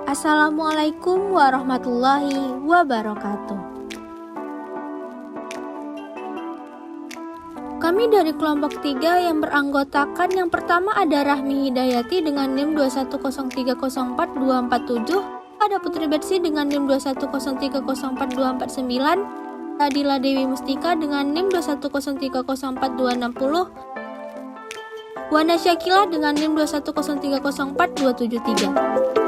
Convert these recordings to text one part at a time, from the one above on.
Assalamualaikum warahmatullahi wabarakatuh. Kami dari kelompok 3 yang beranggotakan yang pertama ada Rahmi Hidayati dengan NIM 210304247, ada Putri Betsi dengan NIM 210304249, Adila Dewi Mustika dengan NIM 210304260, Wana Syakila dengan NIM 210304273.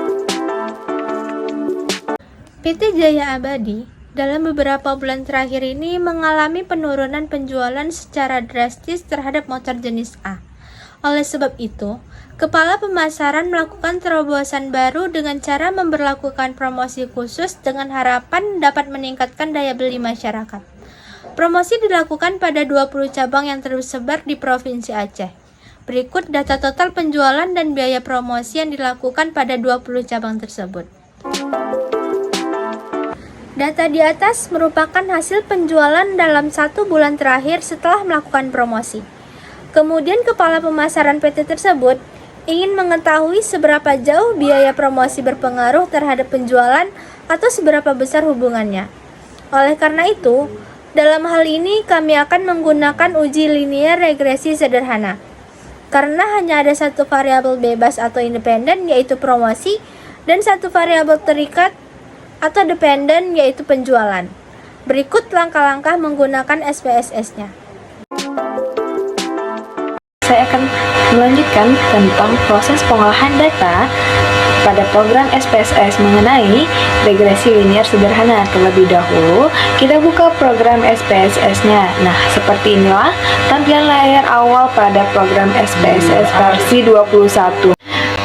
PT Jaya Abadi dalam beberapa bulan terakhir ini mengalami penurunan penjualan secara drastis terhadap motor jenis A. Oleh sebab itu, Kepala Pemasaran melakukan terobosan baru dengan cara memberlakukan promosi khusus dengan harapan dapat meningkatkan daya beli masyarakat. Promosi dilakukan pada 20 cabang yang tersebar di Provinsi Aceh. Berikut data total penjualan dan biaya promosi yang dilakukan pada 20 cabang tersebut. Data di atas merupakan hasil penjualan dalam 1 bulan terakhir setelah melakukan promosi. Kemudian Kepala Pemasaran PT tersebut ingin mengetahui seberapa jauh biaya promosi berpengaruh terhadap penjualan atau seberapa besar hubungannya. Oleh karena itu, dalam hal ini kami akan menggunakan uji linear regresi sederhana. Karena hanya ada satu variabel bebas atau independen yaitu promosi dan satu variabel terikat atau dependen yaitu penjualan. Berikut langkah-langkah menggunakan SPSS-nya. Saya akan melanjutkan tentang proses pengolahan data pada program SPSS mengenai regresi linear sederhana. Terlebih dahulu, kita buka program SPSS-nya. Nah, seperti inilah tampilan layar awal pada program SPSS versi 21.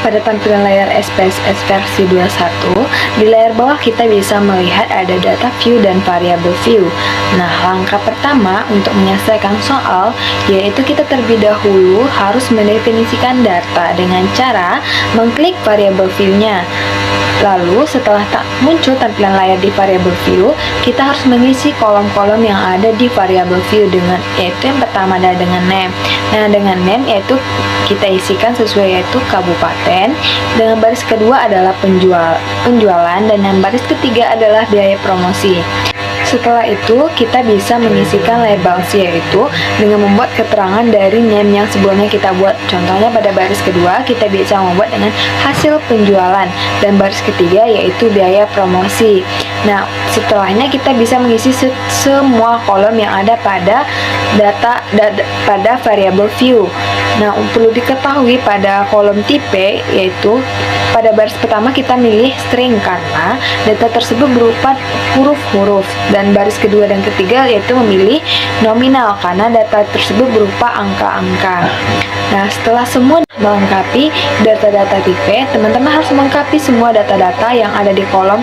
Pada tampilan layar SPSS versi 21, di layar bawah kita bisa melihat ada data view dan variable view. Nah, langkah pertama untuk menyelesaikan soal, yaitu kita terlebih dahulu harus mendefinisikan data dengan cara mengklik variable view-nya. Lalu, setelah muncul tampilan layar di variable view, kita harus mengisi kolom-kolom yang ada di variable view yaitu yang pertama adalah dengan name. Nah, dengan name yaitu kita isikan sesuai yaitu kabupaten, dengan baris kedua adalah penjualan, dan yang baris ketiga adalah biaya promosi. Setelah itu, kita bisa mengisikan labels yaitu dengan membuat keterangan dari name yang sebelumnya kita buat. Contohnya pada baris kedua, kita bisa membuat dengan hasil penjualan, dan baris ketiga yaitu biaya promosi. Nah, setelahnya kita bisa mengisi semua kolom yang ada pada pada variable view. Nah, perlu diketahui pada kolom tipe yaitu pada baris pertama kita milih string karena data tersebut berupa huruf-huruf, dan baris kedua dan ketiga yaitu memilih nominal karena data tersebut berupa angka-angka. Nah, setelah semua melengkapi data-data tipe, teman-teman harus melengkapi semua data-data yang ada di kolom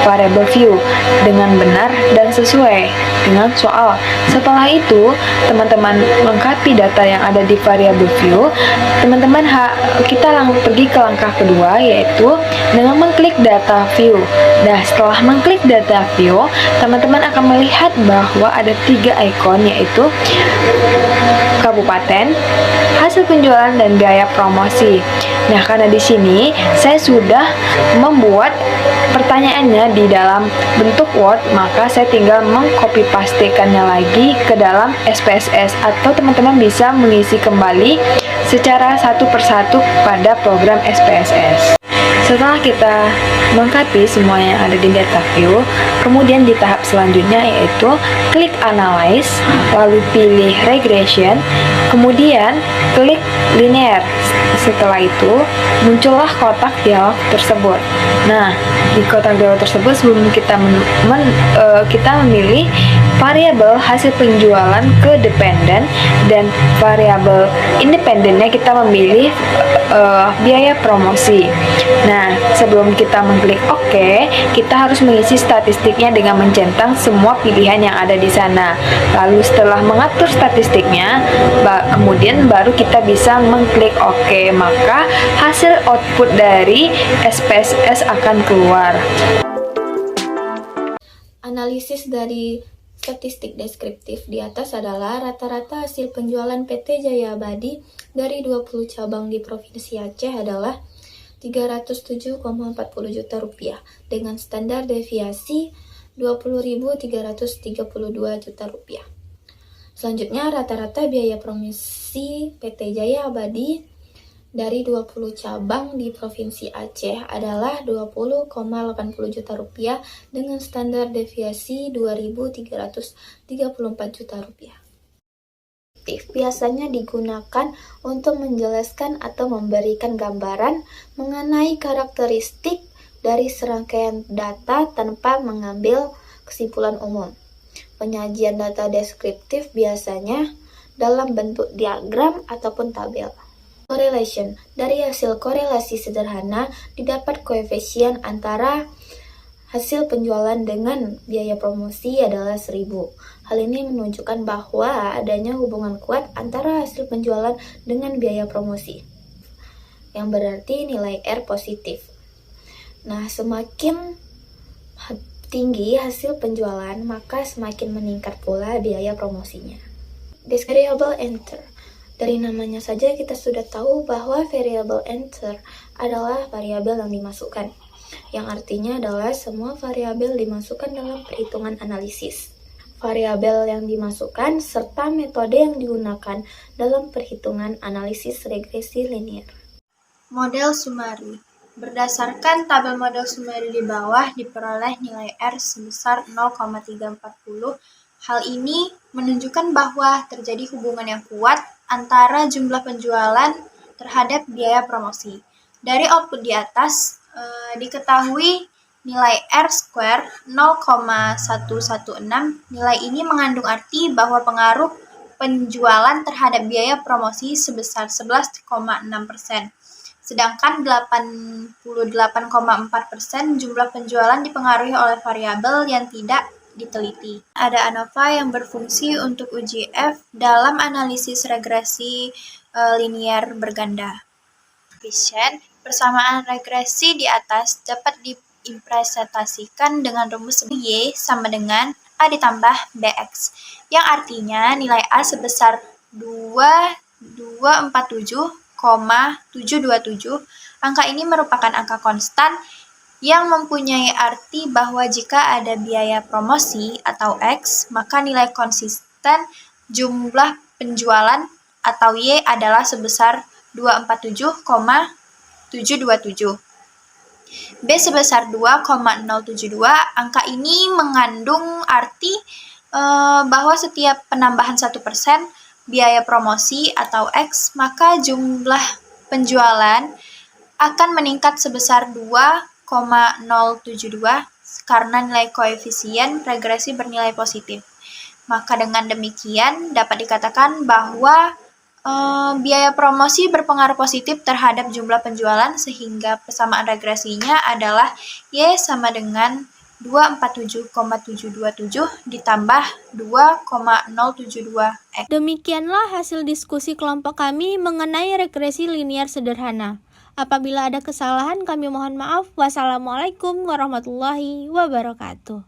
variable view dengan benar dan sesuai dengan soal. Setelah itu, teman-teman melengkapi data yang ada di variable view, kita pergi ke langkah kedua yaitu dengan mengklik data view. Nah, setelah mengklik data view, teman-teman akan melihat bahwa ada 3 ikon yaitu kabupaten, hasil penjualan, dan biaya promosi. Nah, karena di sini saya sudah membuat pertanyaannya di dalam bentuk Word, maka saya tinggal mengcopy pastekannya lagi ke dalam SPSS, atau teman-teman bisa mengisi kembali secara satu persatu pada program SPSS. Setelah kita melengkapi semua yang ada di data view, kemudian di tahap selanjutnya yaitu klik analyze, lalu pilih regression, kemudian klik linear. Setelah itu muncullah kotak dialog tersebut. Nah, di kotak dialog tersebut sebelum kita memilih variabel hasil penjualan ke dependen, dan variabel independennya kita memilih biaya promosi. Nah, sebelum kita mengklik OK, kita harus mengisi statistiknya dengan mencentang semua pilihan yang ada di sana. Lalu setelah mengatur statistiknya, kemudian baru kita bisa mengklik OK, maka hasil output dari SPSS akan keluar. Analisis dari statistik deskriptif di atas adalah rata-rata hasil penjualan PT Jaya Abadi dari 20 cabang di Provinsi Aceh adalah 307,40 juta rupiah dengan standar deviasi 20.332 juta rupiah. Selanjutnya, rata-rata biaya promosi PT Jaya Abadi dari 20 cabang di Provinsi Aceh adalah 20,80 juta rupiah dengan standar deviasi 2.334 juta rupiah. Biasanya digunakan untuk menjelaskan atau memberikan gambaran mengenai karakteristik dari serangkaian data tanpa mengambil kesimpulan umum. Penyajian data deskriptif biasanya dalam bentuk diagram ataupun tabel. Correlation. Dari hasil korelasi sederhana didapat koefisien antara hasil penjualan dengan biaya promosi adalah 1000. Hal ini menunjukkan bahwa adanya hubungan kuat antara hasil penjualan dengan biaya promosi, yang berarti nilai R positif. Nah, semakin tinggi hasil penjualan, maka semakin meningkat pula biaya promosinya. Variable enter. Dari namanya saja kita sudah tahu bahwa variable enter adalah variabel yang dimasukkan, yang artinya adalah semua variabel dimasukkan dalam perhitungan analisis. Variabel yang dimasukkan serta metode yang digunakan dalam perhitungan analisis regresi linear. Model summary. Berdasarkan tabel model summary di bawah diperoleh nilai R sebesar 0,340. Hal ini menunjukkan bahwa terjadi hubungan yang kuat antara jumlah penjualan terhadap biaya promosi. Dari output di atas, diketahui nilai R square 0,116. Nilai ini mengandung arti bahwa pengaruh penjualan terhadap biaya promosi sebesar 11,6%. Sedangkan 88,4% jumlah penjualan dipengaruhi oleh variabel yang tidak diteliti. Ada ANOVA yang berfungsi untuk uji F dalam analisis regresi linear berganda. Persamaan regresi di atas dapat direpresentasikan dengan rumus Y sama dengan A ditambah BX, yang artinya nilai A sebesar 2247,727. Angka ini merupakan angka konstan yang mempunyai arti bahwa jika ada biaya promosi atau X, maka nilai konsisten jumlah penjualan atau Y adalah sebesar 247,727. B sebesar 2,072. Angka ini mengandung arti bahwa setiap penambahan 1% biaya promosi atau X, maka jumlah penjualan akan meningkat sebesar 2,072 karena nilai koefisien regresi bernilai positif. Maka dengan demikian dapat dikatakan bahwa biaya promosi berpengaruh positif terhadap jumlah penjualan sehingga persamaan regresinya adalah Y sama dengan 247,727 ditambah 2,072X. Demikianlah hasil diskusi kelompok kami mengenai regresi linear sederhana. Apabila ada kesalahan kami mohon maaf. Wassalamualaikum warahmatullahi wabarakatuh.